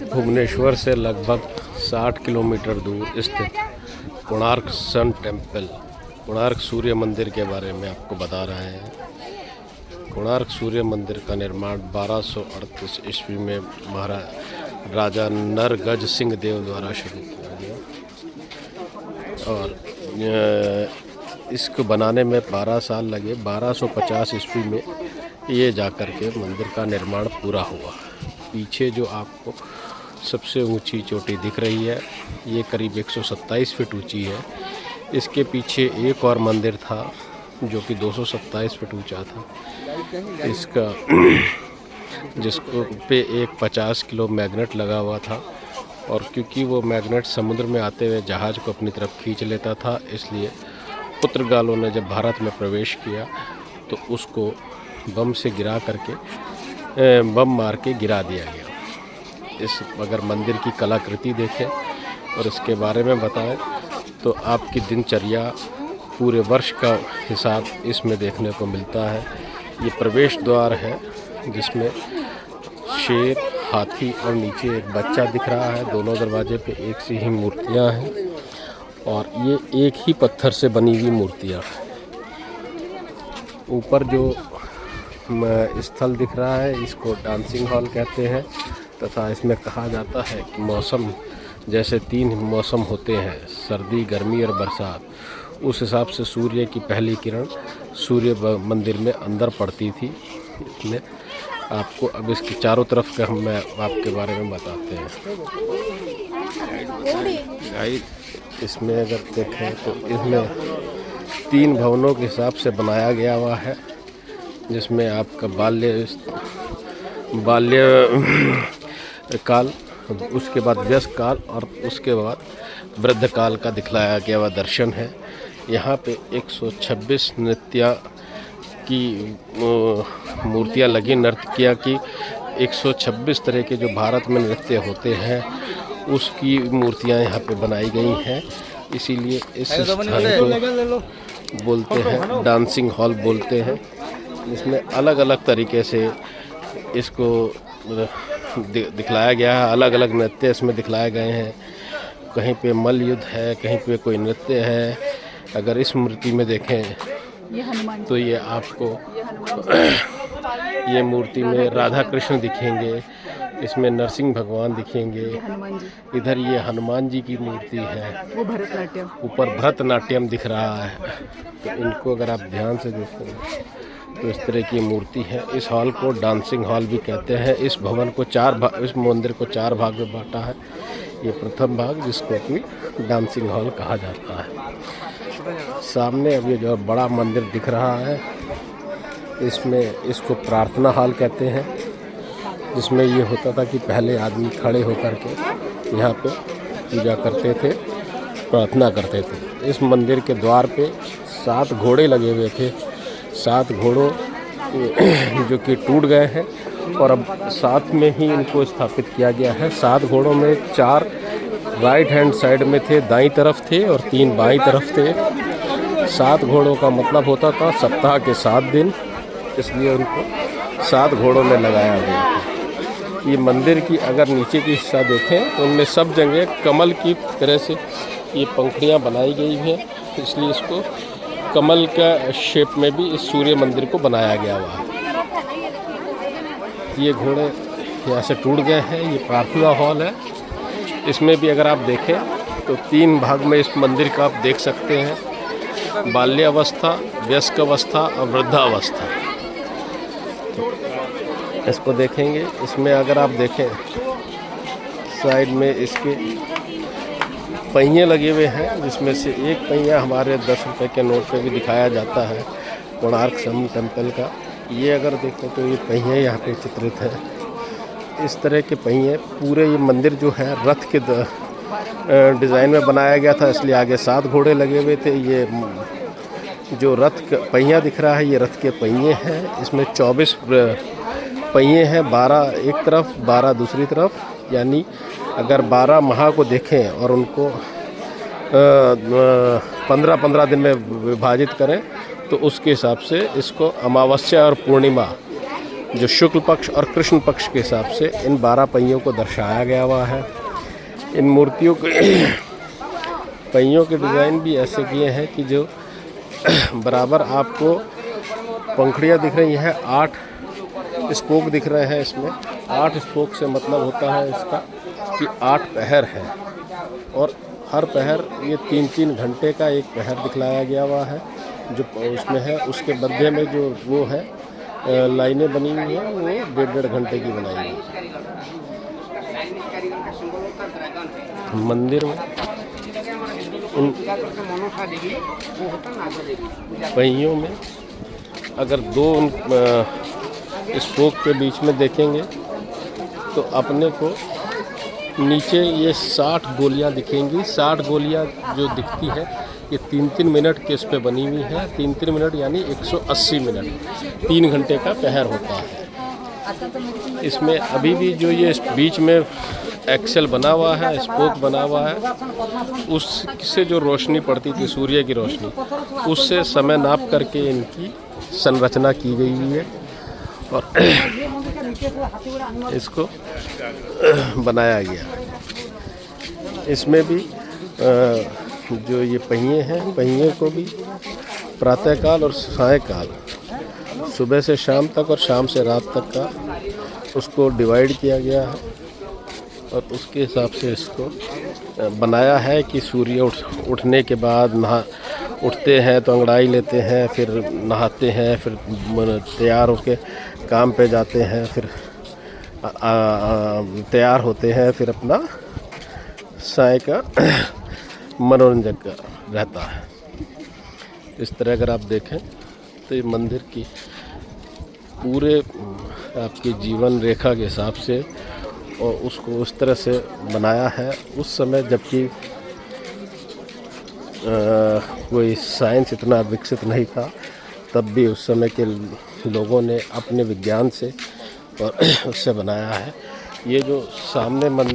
भुवनेश्वर से लगभग 60 किलोमीटर दूर स्थित कोणार्क सन टेम्पल, कोणार्क सूर्य मंदिर के बारे में आपको बता रहे हैं। कोणार्क सूर्य मंदिर का निर्माण 1238 ईस्वी में महाराज राजा नरगज सिंह देव द्वारा शुरू किया गया और इसको बनाने में 12 साल लगे। 1250 ईस्वी में ये जाकर के मंदिर का निर्माण पूरा हुआ। पीछे जो आपको सबसे ऊंची चोटी दिख रही है, ये करीब 127 फीट ऊंची है। इसके पीछे एक और मंदिर था जो कि 227 फीट ऊंचा था। इसका जिसको पे एक 50 किलो मैग्नेट लगा हुआ था और क्योंकि वो मैग्नेट समुद्र में आते हुए जहाज़ को अपनी तरफ खींच लेता था, इसलिए पुर्तगालों ने जब भारत में प्रवेश किया तो उसको बम से गिरा करके बम मार के गिरा दिया गया। इस अगर मंदिर की कलाकृति देखें और इसके बारे में बताएं तो आपकी दिनचर्या पूरे वर्ष का हिसाब इसमें देखने को मिलता है। ये प्रवेश द्वार है जिसमें शेर, हाथी और नीचे एक बच्चा दिख रहा है। दोनों दरवाजे पे एक सी ही मूर्तियां हैं और ये एक ही पत्थर से बनी हुई मूर्तियां। ऊपर जो स्थल दिख रहा है इसको डांसिंग हॉल कहते हैं तथा इसमें कहा जाता है कि मौसम जैसे 3 मौसम होते हैं, सर्दी, गर्मी और बरसात, उस हिसाब से सूर्य की पहली किरण सूर्य मंदिर में अंदर पड़ती थी। इसमें आपको अब इसकी चारों तरफ का हम आपके बारे में बताते हैं। इसमें अगर देखें तो इसमें 3 भवनों के हिसाब से बनाया गया हुआ है, जिसमें आपका बाल्य काल, उसके बाद व्यस्क काल और उसके बाद वृद्ध काल का दिखलाया गया हुआ दर्शन है। यहाँ पे 126 नृत्य की मूर्तियाँ लगी। नर्तकिया की 126 तरह के जो भारत में नृत्य होते हैं उसकी मूर्तियाँ यहाँ पे बनाई गई हैं। इसीलिए इस स्थान को बोलते हैं डांसिंग हॉल बोलते हैं। इसमें अलग अलग तरीके से इसको दिखलाया गया है। अलग अलग नृत्य इसमें दिखलाए गए हैं। कहीं पे मल्ल युद्ध है, कहीं पे कोई नृत्य है। अगर इस मूर्ति में देखें तो ये आपको ये मूर्ति में राधा कृष्ण दिखेंगे, इसमें नरसिंह भगवान दिखेंगे। इधर ये हनुमान जी की मूर्ति है, वो भरतनाट्यम, ऊपर भरतनाट्यम दिख रहा है। तो इनको अगर आप ध्यान से देखें तो इस तरह की मूर्ति है। इस हॉल को डांसिंग हॉल भी कहते हैं। इस भवन को इस मंदिर को 4 भाग में बांटा है। ये प्रथम भाग जिसको अपनी डांसिंग हॉल कहा जाता है। सामने अब ये जो बड़ा मंदिर दिख रहा है इसमें इसको प्रार्थना हॉल कहते हैं, जिसमें ये होता था कि पहले आदमी खड़े होकर के यहाँ पे पूजा करते थे, प्रार्थना करते थे। इस मंदिर के द्वार पे 7 घोड़े लगे हुए थे। 7 घोड़ों जो कि टूट गए हैं और अब साथ में ही इनको स्थापित किया गया है। 7 घोड़ों में 4 राइट हैंड साइड में थे, दाईं तरफ थे और 3 बाईं तरफ थे। 7 घोड़ों का मतलब होता था सप्ताह के 7 दिन, इसलिए उनको 7 घोड़ों में लगाया गया है। ये मंदिर की अगर नीचे की हिस्सा देखें तो उनमें सब जगह कमल की तरह से ये पंखुड़ियाँ बनाई गई हैं, इसलिए इसको कमल का शेप में भी इस सूर्य मंदिर को बनाया गया हुआ है। ये घोड़े यहाँ से टूट गए हैं। ये प्रार्थना हॉल है। इसमें भी अगर आप देखें तो 3 भाग में इस मंदिर का आप देख सकते हैं, बाल्यावस्था, वयस्क अवस्था और वृद्धावस्था। तो इसको देखेंगे, इसमें अगर आप देखें साइड में इसके पहिए लगे हुए हैं, जिसमें से एक पहिया हमारे 10 रुपये के नोट पे भी दिखाया जाता है कोणार्क सन टेम्पल का। ये अगर देखें तो ये पहिए यहाँ पे चित्रित है। इस तरह के पहिए पूरे ये मंदिर जो है रथ के डिज़ाइन में बनाया गया था, इसलिए आगे 7 घोड़े लगे हुए थे। ये जो रथ का पहिया दिख रहा है ये रथ के पहिए हैं। इसमें 24 पहिए हैं, 12 एक तरफ 12 दूसरी तरफ। यानी अगर 12 माह को देखें और उनको 15-15 दिन में विभाजित करें तो उसके हिसाब से इसको अमावस्या और पूर्णिमा जो शुक्ल पक्ष और कृष्ण पक्ष के हिसाब से इन 12 पहियों को दर्शाया गया हुआ है। इन मूर्तियों के पहियों के डिज़ाइन भी ऐसे किए हैं कि जो बराबर आपको पंखुड़ियाँ दिख रही हैं, 8 स्पोक दिख रहे हैं। इसमें 8 स्पोक से मतलब होता है इसका कि 8 पहर है, और हर पहर ये 3-3 घंटे का एक पहर दिखलाया गया हुआ है जो उसमें है। उसके मध्य में जो वो है लाइनें बनी हुई हैं, वो 1.5 घंटे की बनाई हुई है। मंदिर में इन पहियों में अगर 2 स्पोक के बीच में देखेंगे तो अपने को नीचे ये 60 गोलियां दिखेंगी। 60 गोलियां जो दिखती है ये 3-3 मिनट के उस पे बनी हुई है। 3-3 मिनट यानी 180 मिनट, 3 घंटे का पहर होता है। इसमें अभी भी जो ये बीच में एक्सेल बना हुआ है, स्पोक बना हुआ है, उससे जो रोशनी पड़ती थी, सूर्य की रोशनी, उससे समय नाप करके इनकी संरचना की गई हुई है और इसको बनाया गया। इसमें भी जो ये पहिए हैं, पहिए को भी प्रातःकाल और सायंकाल, सुबह से शाम तक और शाम से रात तक का उसको डिवाइड किया गया है और उसके हिसाब से इसको बनाया है कि सूर्य उठने के बाद उठते हैं तो अंगड़ाई लेते हैं, फिर नहाते हैं, फिर तैयार होके काम पे जाते हैं, फिर तैयार होते हैं, फिर अपना साय का मनोरंजन का रहता है। इस तरह अगर आप देखें तो ये मंदिर की पूरे आपकी जीवन रेखा के हिसाब से और उसको उस तरह से बनाया है। उस समय जबकि कोई साइंस इतना विकसित नहीं था, तब भी उस समय के लोगों ने अपने विज्ञान से और उससे बनाया है। ये जो सामने